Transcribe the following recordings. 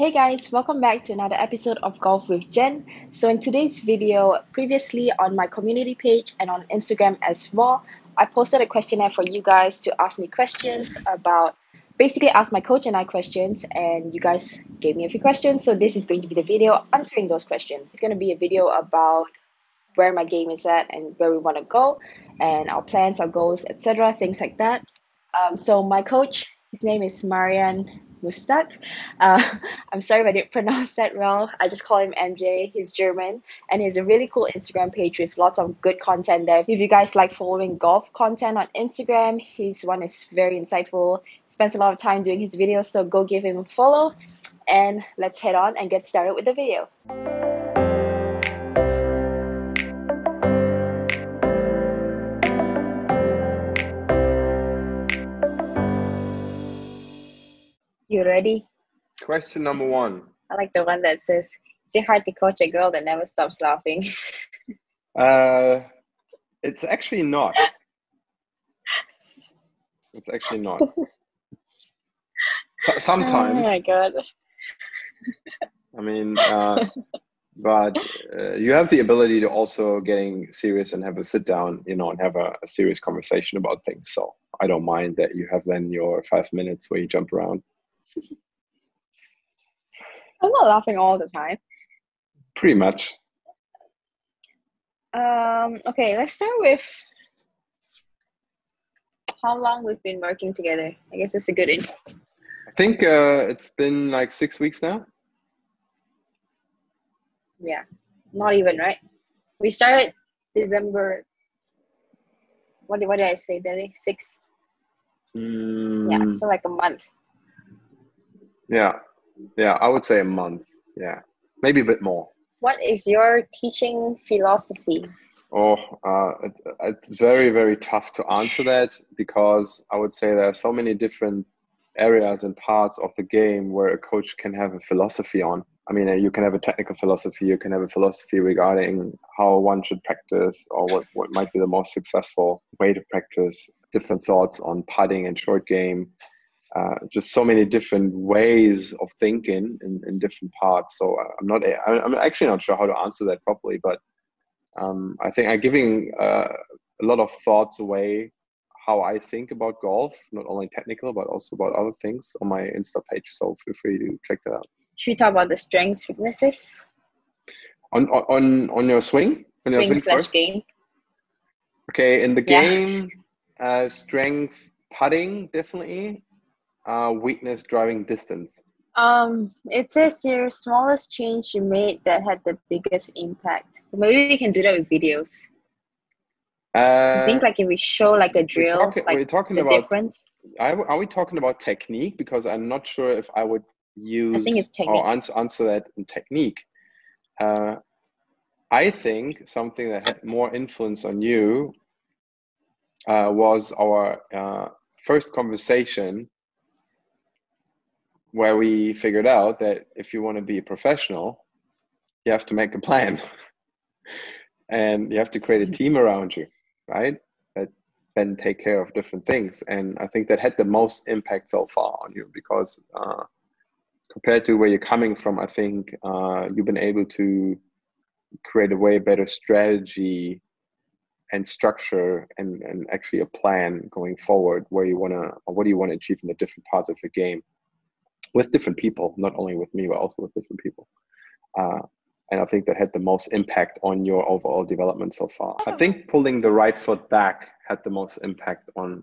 Hey guys, welcome back to another episode of Golf with Jen. So in today's video, previously on my community page and on Instagram as well, I posted a questionnaire for you guys to ask me questions about, basically ask my coach and I questions, and you guys gave me a few questions. So this is going to be the video answering those questions. It's going to be a video about where my game is at and where we want to go and our plans, our goals, etc., things like that. So my coach, his name is Marian Mustak. Uh, I'm sorry if I didn't pronounce that well. I just call him MJ. He's German, and he has a really cool Instagram page with lots of good content there. If you guys like following golf content on Instagram, his one is very insightful. He spends a lot of time doing his videos, so go give him a follow. And let's head on and get started with the video. You ready? Question number one. I like the one that says, is it hard to coach a girl that never stops laughing? It's actually not. It's actually not. Sometimes. Oh my god. I mean, but you have the ability to also getting serious and have a sit down, and have a serious conversation about things. So I don't mind that you have then your 5 minutes where you jump around. I'm not laughing all the time. Pretty much. Okay, let's start with how long we've been working together. I guess it's a good intro. I think it's been like 6 weeks now. Yeah, not even, right? We started December. What did I say? There, 6. Yeah, so like a month. Yeah, I would say a month. Yeah, maybe a bit more. What is your teaching philosophy? Oh, it's very, very tough to answer that, because I would say there are so many different areas and parts of the game where a coach can have a philosophy on. I mean, you can have a technical philosophy, you can have a philosophy regarding how one should practice, or what might be the most successful way to practice, different thoughts on putting and short game. Just so many different ways of thinking in different parts. So I'm actually not sure how to answer that properly, but I think I'm giving a lot of thoughts away how I think about golf, not only technical, but also about other things on my Insta page. So feel free to check that out. Should we talk about the strengths, weaknesses? On your swing? On your swing / game. Okay, in the game, strength, putting, definitely. Weakness, driving distance. It says your smallest change you made that had the biggest impact. Maybe we can do that with videos. I think like if we show like a drill, we're talking the about difference. Are we talking about technique? Because I'm not sure if I would use I think it's technique. or answer that in technique. I think something that had more influence on you was our first conversation, where we figured out that if you want to be a professional, you have to make a plan and you have to create a team around you, right? That then take care of different things. And I think that had the most impact so far on you, because compared to where you're coming from, I think you've been able to create a way better strategy and structure and actually a plan going forward, where you want to, or what do you want to achieve in the different parts of the game, with different people, not only with me, but also with different people. And I think that had the most impact on your overall development so far. I think pulling the right foot back had the most impact on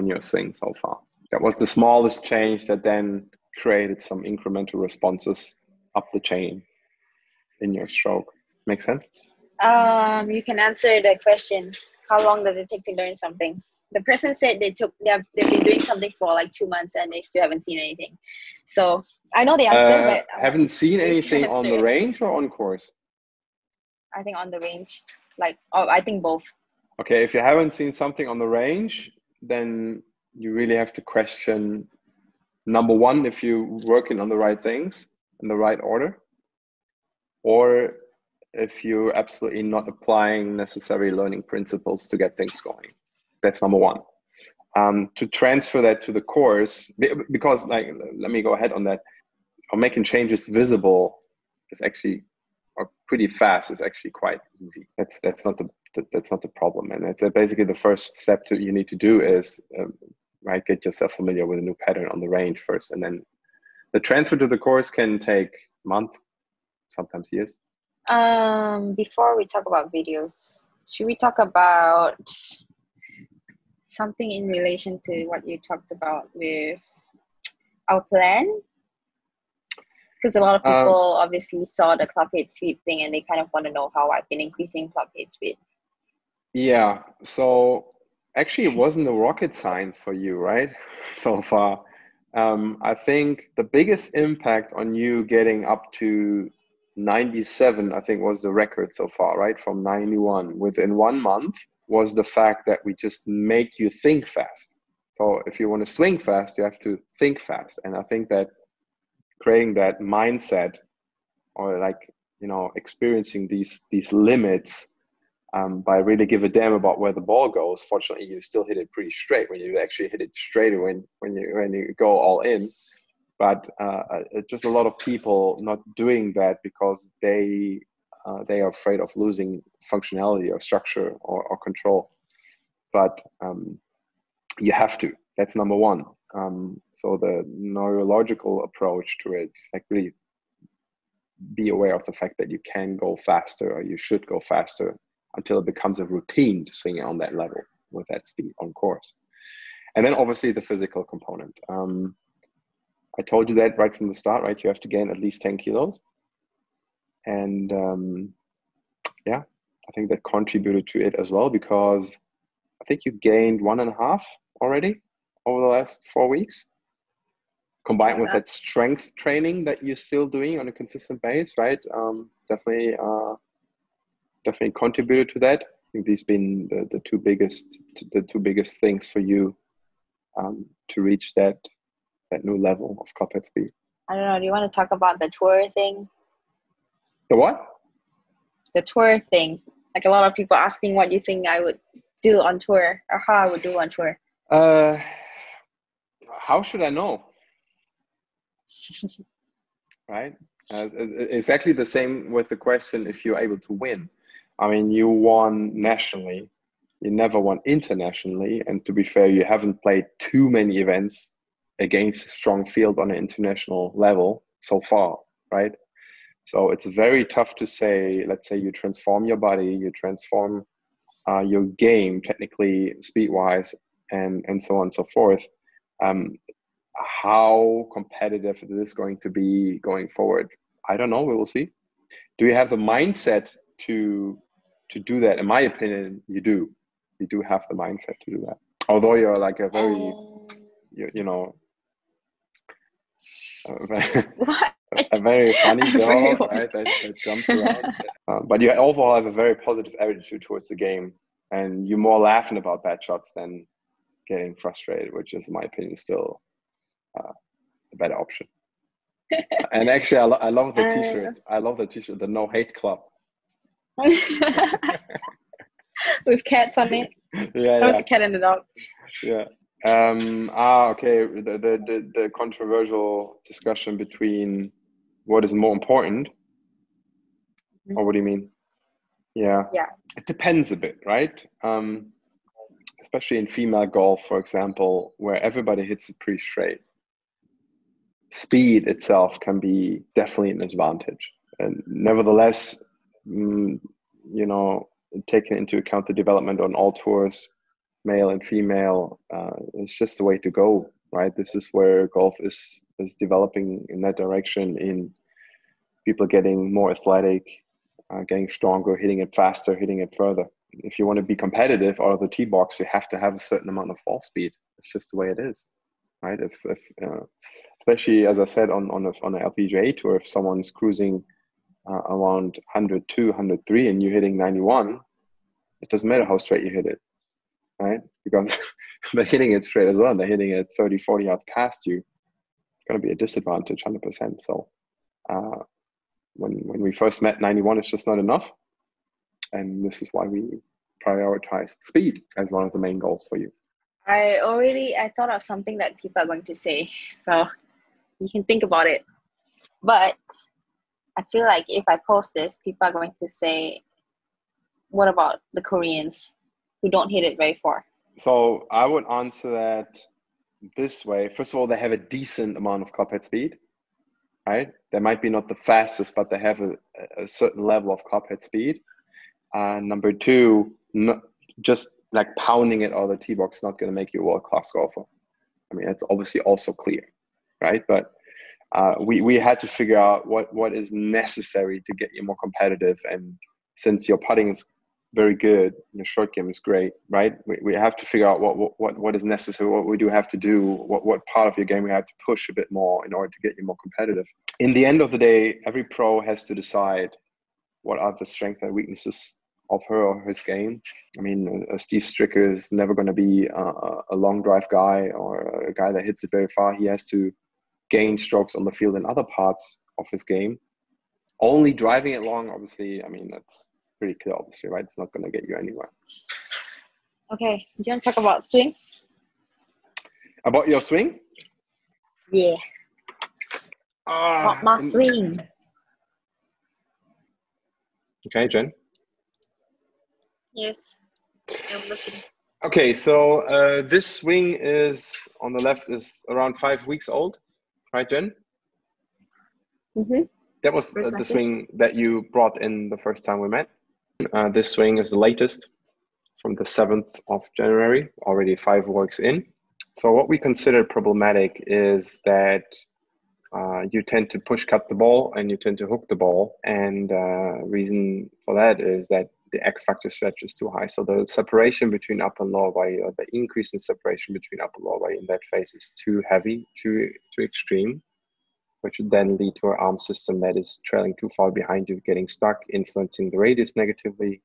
your swing so far. That was the smallest change that then created some incremental responses up the chain in your stroke. Make sense? You can answer the question. How long does it take to learn something? The person said they've been doing something for like 2 months and they still haven't seen anything. So I know the answer, but haven't seen anything on the range or on course? I think on the range. I think both. Okay, if you haven't seen something on the range, then you really have to question, number one, if you're working on the right things in the right order, or if you're absolutely not applying necessary learning principles to get things going. That's number one. To transfer that to the course, because let me go ahead on that. or making changes visible is actually, or pretty fast, is actually quite easy. That's not the problem, and it's basically the first step you need to do is right, get yourself familiar with a new pattern on the range first, and then the transfer to the course can take a month, sometimes years. Before we talk about videos, should we talk about something in relation to what you talked about with our plan? Because a lot of people obviously saw the club head speed thing and they kind of want to know how I've been increasing club head speed. Yeah, so actually it wasn't the rocket science for you, right? So far. I think the biggest impact on you getting up to 97, I think was the record so far, right? From 91 within 1 month, was the fact that we just make you think fast. So if you want to swing fast, you have to think fast. And I think that creating that mindset, or like, you know, experiencing these limits, by really give a damn about where the ball goes. Fortunately, you still hit it pretty straight when you actually hit it straight when you go all in. But just a lot of people not doing that because they are afraid of losing functionality or structure or control. But you have to. That's number one. So the neurological approach to it is like really be aware of the fact that you can go faster, or you should go faster, until it becomes a routine to swing on that level with that speed on course. And then obviously the physical component. I told you that right from the start, right? You have to gain at least 10 kilos. And yeah, I think that contributed to it as well, because I think you gained 1.5 already over the last 4 weeks, combined with that strength training that you're still doing on a consistent base, right? Definitely contributed to that. I think these been the two biggest things for you to reach that new level of club head speed. I don't know. Do you want to talk about the tour thing? The what? The tour thing. Like a lot of people asking what you think I would do on tour, or how I would do on tour. How should I know? Right? Exactly the same with the question if you're able to win. I mean, you won nationally, you never won internationally, and to be fair, you haven't played too many events against a strong field on an international level so far, right? So it's very tough to say, let's say you transform your body, you transform your game technically, speed-wise, and so on and so forth. How competitive it is going to be going forward, I don't know. We will see. Do you have the mindset to do that? In my opinion, you do. You do have the mindset to do that. Although you're like a very, you know, a very funny girl, right? That jumps around. But you overall have a very positive attitude towards the game, and you're more laughing about bad shots than getting frustrated, which is, in my opinion, still a better option. And actually, I love the t-shirt. I love the t-shirt, the No Hate Club. With cats on it. Yeah, There was a cat and a dog. Yeah. Okay. The controversial discussion between what is more important, or what do you mean? Yeah. It depends a bit, right? Especially in female golf, for example, where everybody hits it pretty straight. Speed itself can be definitely an advantage, and nevertheless, you know, taking into account the development on all tours, male and female, it's just the way to go, right? This is where golf is developing in that direction, in people getting more athletic, getting stronger, hitting it faster, hitting it further. If you want to be competitive out of the tee box, you have to have a certain amount of ball speed. It's just the way it is, right? If especially, as I said, on an LPGA tour, if someone's cruising around 102, 103 and you're hitting 91, it doesn't matter how straight you hit it, right? Because they're hitting it straight as well. They're hitting it 30, 40 yards past you. It's going to be a disadvantage, 100%. So when we first met, 91 is just not enough. And this is why we prioritized speed as one of the main goals for you. I thought of something that people are going to say. So you can think about it. But I feel like if I post this, people are going to say, what about the Koreans who don't hit it very far? So I would answer that this way. First of all, they have a decent amount of club head speed, right? They might be not the fastest, but they have a certain level of club head speed. Number two, just like pounding it out of the tee box is not going to make you a world-class golfer. I mean, it's obviously also clear, right? But we had to figure out what is necessary to get you more competitive. And since your putting is very good, your short game is great, right? We have to figure out what is necessary, what we do have to do, what part of your game we have to push a bit more in order to get you more competitive. In the end of the day, every pro has to decide what are the strengths and weaknesses of her or his game. I mean, Steve Stricker is never going to be a long drive guy or a guy that hits it very far. He has to gain strokes on the field in other parts of his game. Only driving it long, obviously, I mean, that's pretty clear, obviously, right? It's not going to get you anywhere. Okay, do you want to talk about swing? About your swing? Yeah. Not my swing. Okay, Jen? Yes, I'm looking. Okay, so this swing is, on the left, is around 5 weeks old, right, Jen? Mm-hmm. That was the swing that you brought in the first time we met. This swing is the latest from the 7th of January, already 5 works in. So what we consider problematic is that you tend to push cut the ball and you tend to hook the ball. And reason for that is that the X factor stretch is too high. So the separation between upper and lower body, or the increase in separation between upper and lower body in that phase is too heavy, too extreme, which would then lead to an arm system that is trailing too far behind you, getting stuck, influencing the radius negatively,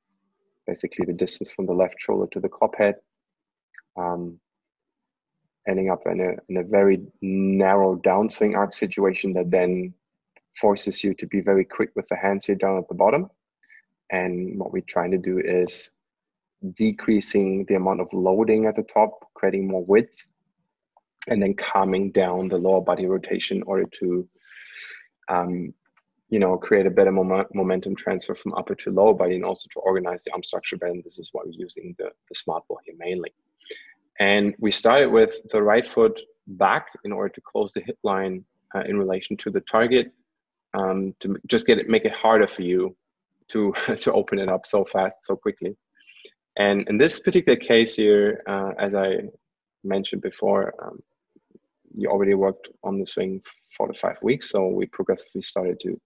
basically the distance from the left shoulder to the club head, ending up in a very narrow downswing arc situation that then forces you to be very quick with the hands here down at the bottom. And what we're trying to do is decreasing the amount of loading at the top, creating more width, and then calming down the lower body rotation in order to create a better momentum transfer from upper to lower body, and also to organize the arm structure better. And this is why we're using the smart ball here mainly. And we started with the right foot back in order to close the hip line in relation to the target, to just make it harder for you to open it up so fast, so quickly. And in this particular case here, as I mentioned before, you already worked on the swing 4 to 5 weeks, so we progressively started to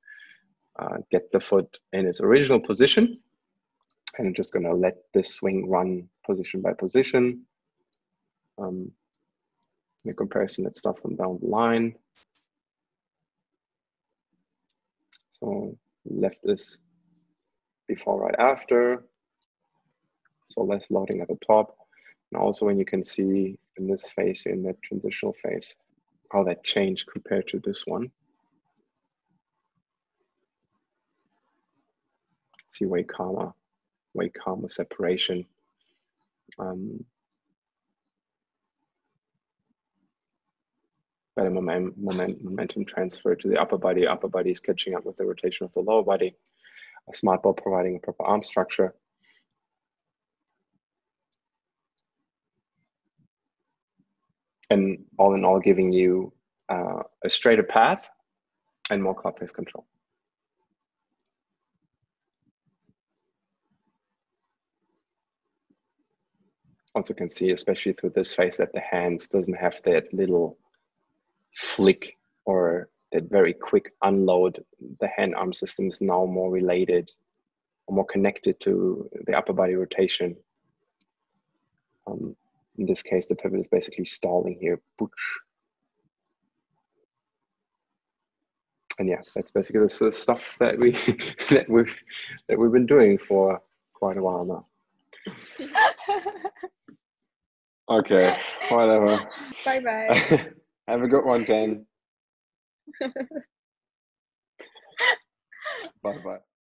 get the foot in its original position. And I'm just going to let this swing run position by position. In comparison, let's start from down the line. So left is before, right after. So less loading at the top. And also when you can see in this phase here, in that transitional phase, how that changed compared to this one. See way calmer separation. Better momentum transfer to the upper body. Upper body is catching up with the rotation of the lower body. A smart ball providing a proper arm structure. And all in all, giving you a straighter path and more club face control. Also can see, especially through this phase, that the hands doesn't have that little flick or that very quick unload. The hand arm system is now more related or more connected to the upper body rotation. In this case, the pivot is basically stalling here. And yes, that's basically the stuff that we've been doing for quite a while now. Okay, whatever. Bye-bye. Have a good one, Jen. Bye-bye.